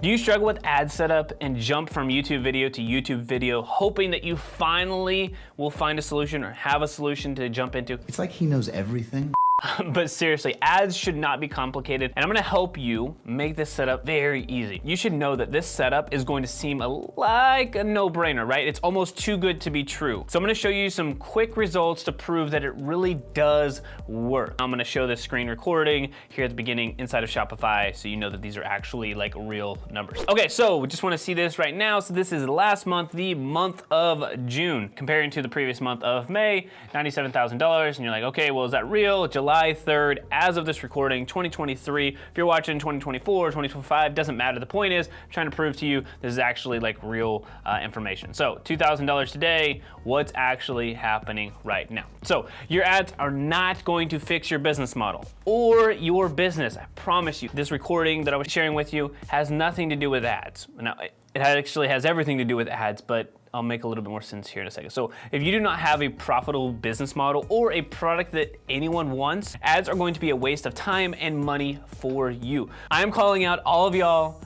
Do you struggle with ad setup and jump from YouTube video to YouTube video, hoping that you finally will find a solution or have a solution to jump into? It's like he knows everything. But seriously, ads should not be complicated, and I'm gonna help you make this setup very easy. You should know that this setup is going to seem like a no-brainer, right? It's almost too good to be true. So I'm gonna show you some quick results to prove that it really does work. I'm gonna show this screen recording here at the beginning inside of Shopify, so you know that these are actually like real numbers. Okay, so we just wanna see this right now. So this is last month, the month of June, comparing to the previous month of May, $97,000, and you're like, okay, well, is that real? July 3rd, as of this recording, 2023. If you're watching 2024 or 2025, doesn't matter. The point is, I'm trying to prove to you this is actually like real information. So $2,000 today, what's actually happening right now? So your ads are not going to fix your business model or your business. I promise you, this recording that I was sharing with you has nothing to do with ads. Now, it actually has everything to do with ads, but I'll make a little bit more sense here in a second. So if you do not have a profitable business model or a product that anyone wants, ads are going to be a waste of time and money for you. I am calling out all of y'all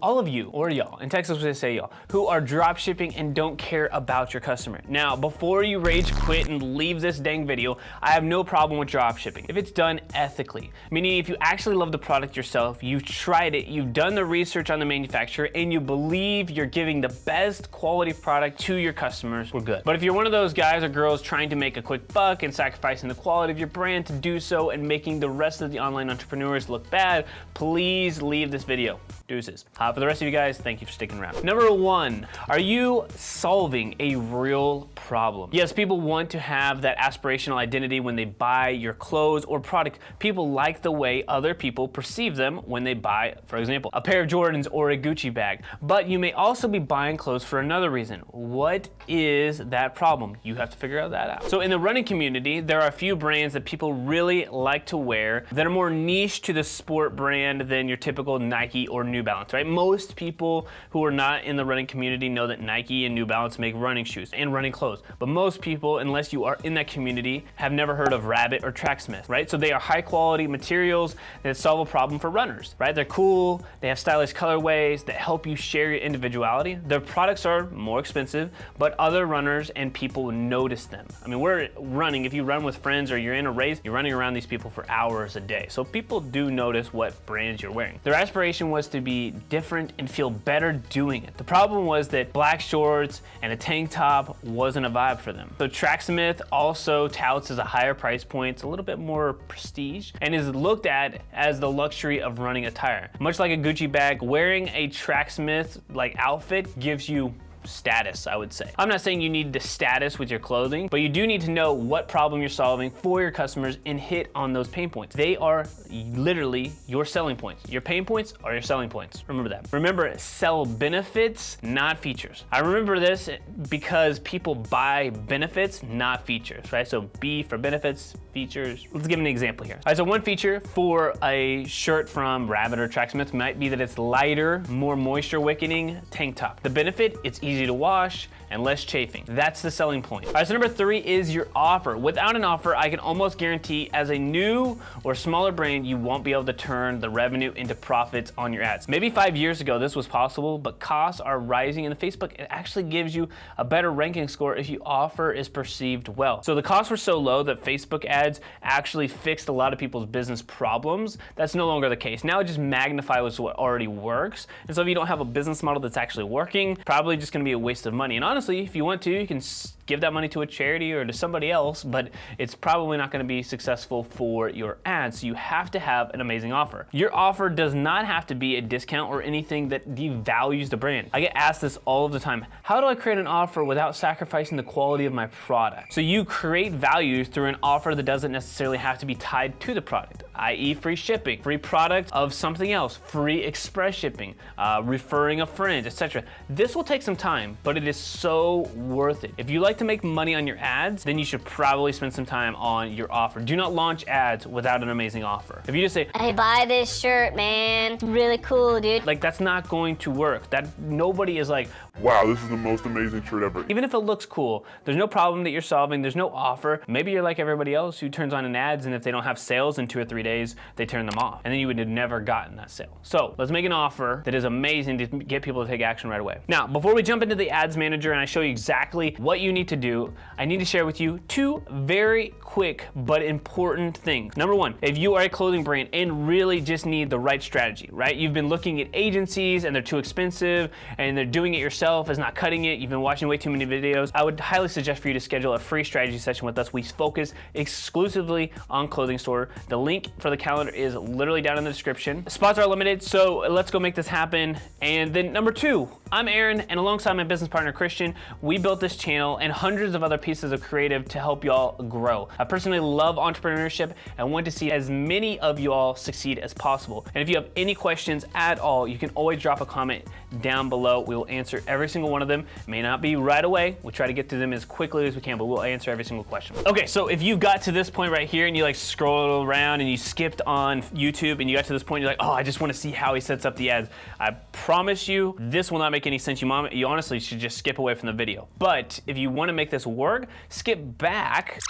all of you, or y'all, in Texas we say y'all, who are drop shipping and don't care about your customer. Now, before you rage quit and leave this dang video, I have no problem with drop shipping if it's done ethically. Meaning if you actually love the product yourself, you've tried it, you've done the research on the manufacturer, and you believe you're giving the best quality product to your customers, we're good. But if you're one of those guys or girls trying to make a quick buck and sacrificing the quality of your brand to do so and making the rest of the online entrepreneurs look bad, please leave this video. Deuces. For the rest of you guys, thank you for sticking around. Number one, are you solving a real problem? Yes, people want to have that aspirational identity when they buy your clothes or product. People like the way other people perceive them when they buy, for example, a pair of Jordans or a Gucci bag. But you may also be buying clothes for another reason. What is that problem? You have to figure that out. So in the running community, there are a few brands that people really like to wear that are more niche to the sport brand than your typical Nike or New Balance, right? Most people who are not in the running community know that Nike and New Balance make running shoes and running clothes. But most people, unless you are in that community, have never heard of Rabbit or Tracksmith, right? So they are high quality materials that solve a problem for runners, right? They're cool, they have stylish colorways that help you share your individuality. Their products are more expensive, but other runners and people notice them. I mean, we're running, if you run with friends or you're in a race, you're running around these people for hours a day. So people do notice what brands you're wearing. Their aspiration was to be different and feel better doing it. The problem was that black shorts and a tank top wasn't a vibe for them. So Tracksmith also touts as a higher price point, it's a little bit more prestige, and is looked at as the luxury of running attire. Much like a Gucci bag, wearing a Tracksmith like outfit gives you status, I would say. I'm not saying you need the status with your clothing, but you do need to know what problem you're solving for your customers and hit on those pain points. They are literally your selling points. Your pain points are your selling points. Remember that. Remember, sell benefits, not features. I remember this because people buy benefits, not features, right? So B for benefits, features. Let's give an example here. All right, so one feature for a shirt from Rabbit or Tracksmith might be that it's lighter, more moisture wicking tank top. The benefit, it's easy to wash and less chafing. That's the selling point. All right, so number three is your offer. Without an offer, I can almost guarantee as a new or smaller brand, you won't be able to turn the revenue into profits on your ads. Maybe 5 years ago, this was possible, but costs are rising in Facebook. It actually gives you a better ranking score if your offer is perceived well. So the costs were so low that Facebook ads actually fixed a lot of people's business problems. That's no longer the case. Now it just magnifies what already works. And so if you don't have a business model that's actually working, probably just gonna be a waste of money. And honestly, if you want to, you can give that money to a charity or to somebody else, but it's probably not gonna be successful for your ads. So you have to have an amazing offer. Your offer does not have to be a discount or anything that devalues the brand. I get asked this all of the time. How do I create an offer without sacrificing the quality of my product? So you create value through an offer that doesn't necessarily have to be tied to the product, i.e. free shipping, free product of something else, free express shipping, referring a friend, etc. This will take some time, but it is so worth it. If you like to make money on your ads, then you should probably spend some time on your offer. Do not launch ads without an amazing offer. If you just say, hey, buy this shirt, man, it's really cool, dude. Like, that's not going to work. That nobody is like, wow, this is the most amazing shirt ever. Even if it looks cool, there's no problem that you're solving, there's no offer. Maybe you're like everybody else who turns on an ads, and if they don't have sales in 2 or 3 3 days, they turn them off. And then you would have never gotten that sale. So let's make an offer that is amazing to get people to take action right away. Now, before we jump into the ads manager and I show you exactly what you need to do, I need to share with you 2 very quick but important things. Number 1, if you are a clothing brand and really just need the right strategy, right? You've been looking at agencies and they're too expensive and they're doing it yourself is not cutting it. You've been watching way too many videos. I would highly suggest for you to schedule a free strategy session with us. We focus exclusively on clothing store. The link for the calendar is literally down in the description. Spots are limited, so let's go make this happen. And then number 2, I'm Aaron, and alongside my business partner Christian, we built this channel and hundreds of other pieces of creative to help y'all grow. I personally love entrepreneurship and want to see as many of y'all succeed as possible. And if you have any questions at all, you can always drop a comment down below. We will answer every single one of them. It may not be right away. We'll try to get to them as quickly as we can, but we'll answer every single question. Okay, so if you got to this point right here and you like scroll around and you skipped on YouTube and you got to this point, you're like, oh, I just want to see how he sets up the ads. I promise you, this will not make any sense. You honestly should just skip away from the video. But if you want to make this work, skip back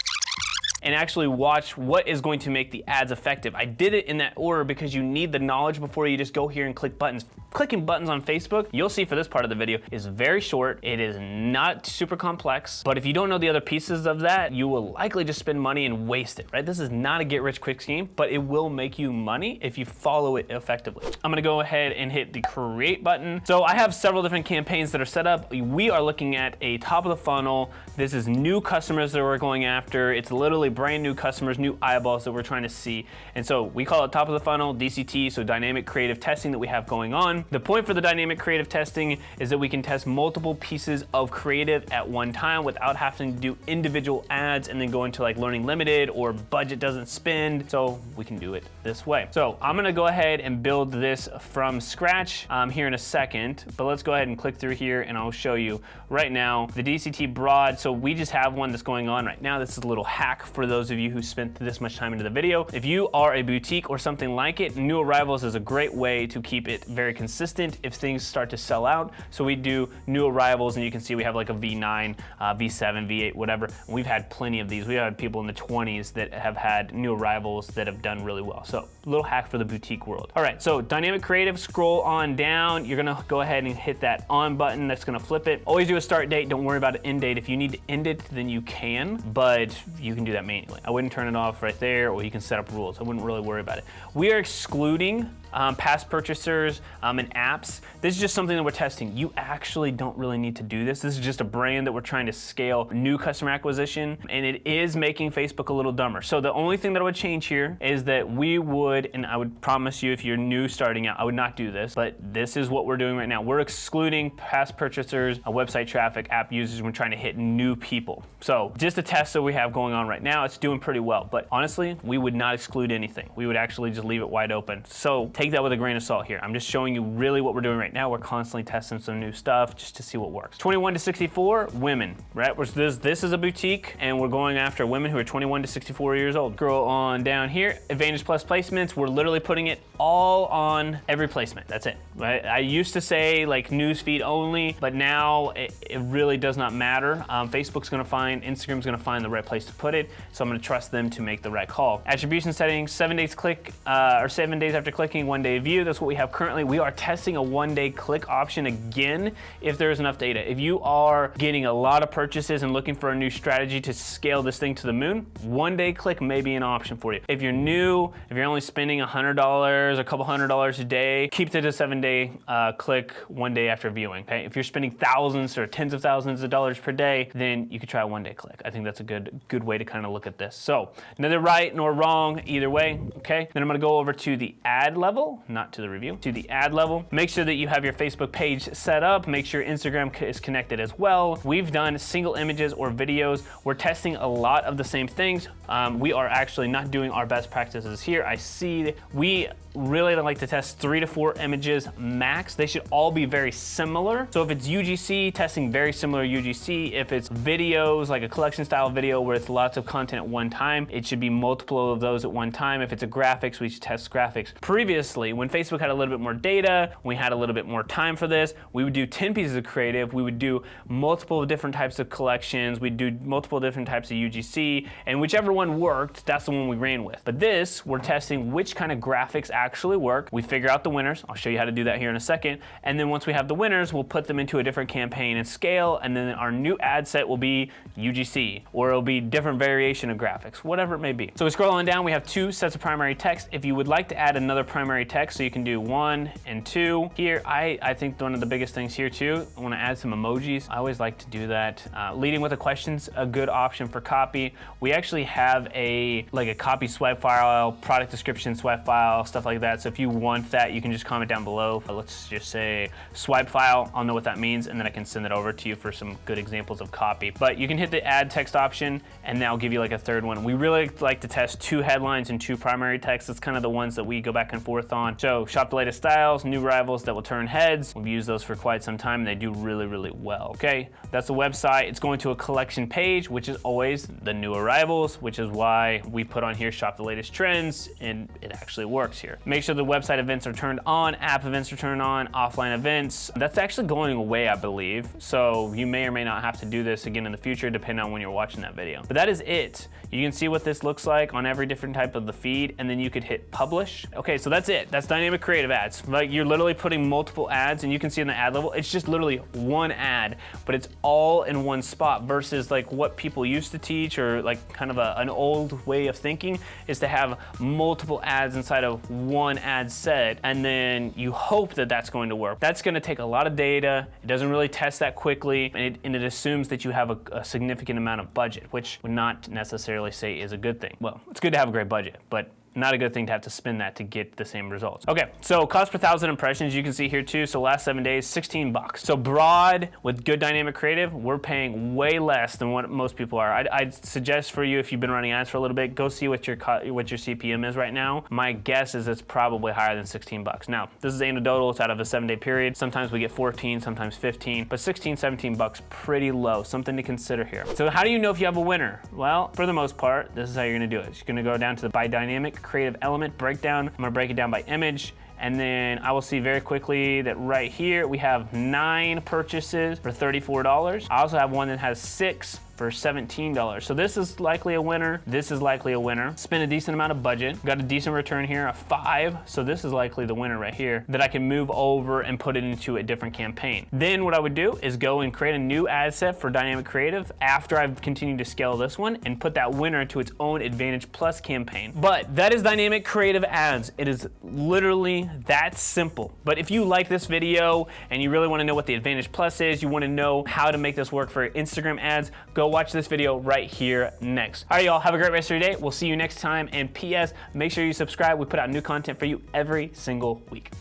and actually watch what is going to make the ads effective. I did it in that order because you need the knowledge before you just go here and click buttons. Clicking buttons on Facebook, you'll see for this part of the video, is very short. It is not super complex, but if you don't know the other pieces of that, you will likely just spend money and waste it, right? This is not a get rich quick scheme, but it will make you money if you follow it effectively. I'm gonna go ahead and hit the create button. So I have several different campaigns that are set up. We are looking at a top of the funnel. This is new customers that we're going after. It's literally brand new customers, new eyeballs that we're trying to see. And so we call it top of the funnel, DCT, so dynamic creative testing that we have going on. The point for the dynamic creative testing is that we can test multiple pieces of creative at one time without having to do individual ads and then go into like learning limited or budget doesn't spend. So we can do it this way. So I'm gonna go ahead and build this from scratch here in a second, but let's go ahead and click through here and I'll show you right now the DCT broad. So we just have one that's going on right now. This is a little hack for those of you who spent this much time into the video. If you are a boutique or something like it, new arrivals is a great way to keep it very consistent if things start to sell out. So we do new arrivals and you can see we have like a V9, V7, V8, whatever. And we've had plenty of these. We had people in the 20s that have had new arrivals that have done really well. So a little hack for the boutique world. All right, so dynamic creative, scroll on down. You're gonna go ahead and hit that on button. That's gonna flip it. Always do a start date. Don't worry about an end date. If you need to end it, then you can, but you can do that manually. I wouldn't turn it off right there, or you can set up rules. I wouldn't really worry about it. We are excluding past purchasers and apps. This is just something that we're testing. You actually don't really need to do this. This is just a brand that we're trying to scale new customer acquisition, and it is making Facebook a little dumber. So the only thing that I would change here is that we would, and I would promise you if you're new starting out, I would not do this, but this is what we're doing right now. We're excluding past purchasers, website traffic, app users. We're trying to hit new people. So just a test that we have going on right now, it's doing pretty well, but honestly, we would not exclude anything. We would actually just leave it wide open. So take that with a grain of salt here. I'm just showing you really what we're doing right now. We're constantly testing some new stuff just to see what works. 21 to 64, women, right? This is a boutique and we're going after women who are 21 to 64 years old. Scroll on down here, Advantage Plus placements. We're literally putting it all on every placement. That's it, right? I used to say like newsfeed only, but now it really does not matter. Facebook's gonna find, Instagram's gonna find the right place to put it. So I'm gonna trust them to make the right call. Attribution settings, 7 days click, or 7 days after clicking, 1 day view. That's what we have currently. We are testing a 1 day click option again if there's enough data. If you are getting a lot of purchases and looking for a new strategy to scale this thing to the moon, 1 day click may be an option for you. If you're new, if you're only spending $100, a couple $100 a day, keep it to 7 day click 1 day after viewing. Okay? If you're spending thousands or tens of thousands of dollars per day, then you could try a 1 day click. I think that's a good way to kind of look at this. So neither right nor wrong either way. Okay. Then I'm going to go over to the ad level, not to the review, to the ad level. Make sure that you have your Facebook page set up. Make sure Instagram is connected as well. We've done single images or videos. We're testing a lot of the same things. We are actually not doing our best practices here. I see we really like to test 3 to 4 images max. They should all be very similar. So if it's UGC, testing very similar UGC. If it's videos, like a collection style video where it's lots of content at one time, it should be multiple of those at one time. If it's a graphics, we should test graphics. Previously, when Facebook had a little bit more data, we had a little bit more time for this, we would do 10 pieces of creative, we would do multiple different types of collections, we'd do multiple different types of UGC, and whichever one worked, that's the one we ran with. But this, we're testing which kind of graphics actually work. We figure out the winners. I'll show you how to do that here in a second. And then once we have the winners, we'll put them into a different campaign and scale, and then our new ad set will be UGC, or it'll be different variation of graphics, whatever it may be. So we scroll on down, we have 2 sets of primary text. If you would like to add another primary text, so you can do 1 and 2. Here, I think one of the biggest things here too, I wanna add some emojis. I always like to do that. Leading with a question's a good option for copy. We actually have a copy swipe file, product description swipe file, stuff like that. So if you want that, you can just comment down below. Let's just say swipe file. I'll know what that means, and then I can send it over to you for some good examples of copy. But you can hit the add text option, and then I'll give you like a third one. We really like to test 2 headlines and 2 primary texts. It's kind of the ones that we go back and forth on. So shop the latest styles, new arrivals that will turn heads. We've used those for quite some time, and they do really, really well. Okay, that's the website. It's going to a collection page, which is always the new arrivals, which is why we put on here shop the latest trends, and it actually works here. Make sure the website events are turned on, app events are turned on, offline events. That's actually going away, I believe. So you may or may not have to do this again in the future, depending on when you're watching that video. But that is it. You can see what this looks like on every different type of the feed, and then you could hit publish. Okay, so that's it. That's dynamic creative ads. Like, you're literally putting multiple ads, and you can see in the ad level, it's just literally one ad, but it's all in one spot, versus like what people used to teach, or like kind of an old way of thinking, is to have multiple ads inside of one ad set, and then you hope that that's going to work. That's going to take a lot of data. It doesn't really test that quickly, and it assumes that you have a significant amount of budget, which would not necessarily say is a good thing. Well, it's good to have a great budget, but not a good thing to have to spend that to get the same results. Okay, so cost per 1,000 impressions, you can see here too. So last 7 days, $16. So broad with good dynamic creative, we're paying way less than what most people are. I'd suggest for you, if you've been running ads for a little bit, go see what your CPM is right now. My guess is it's probably higher than $16. Now, this is anecdotal, it's out of a 7-day period. Sometimes we get 14, sometimes 15, but 16, $17, pretty low, something to consider here. So how do you know if you have a winner? Well, for the most part, this is how you're gonna do it. You're gonna go down to the by dynamic creative element breakdown. I'm gonna break it down by image, and then I will see very quickly that right here we have 9 purchases for $34. I also have one that has 6 for $17. So this is likely a winner. This is likely a winner. Spent a decent amount of budget. Got a decent return here, a 5. So this is likely the winner right here that I can move over and put it into a different campaign. Then what I would do is go and create a new ad set for dynamic creative after I've continued to scale this one, and put that winner to its own Advantage Plus campaign. But that is dynamic creative ads. It is literally that simple. But if you like this video and you really want to know what the Advantage Plus is, you want to know how to make this work for Instagram ads, go watch this video right here next. All right, y'all, have a great rest of your day. We'll see you next time. And PS, make sure you subscribe. We put out new content for you every single week.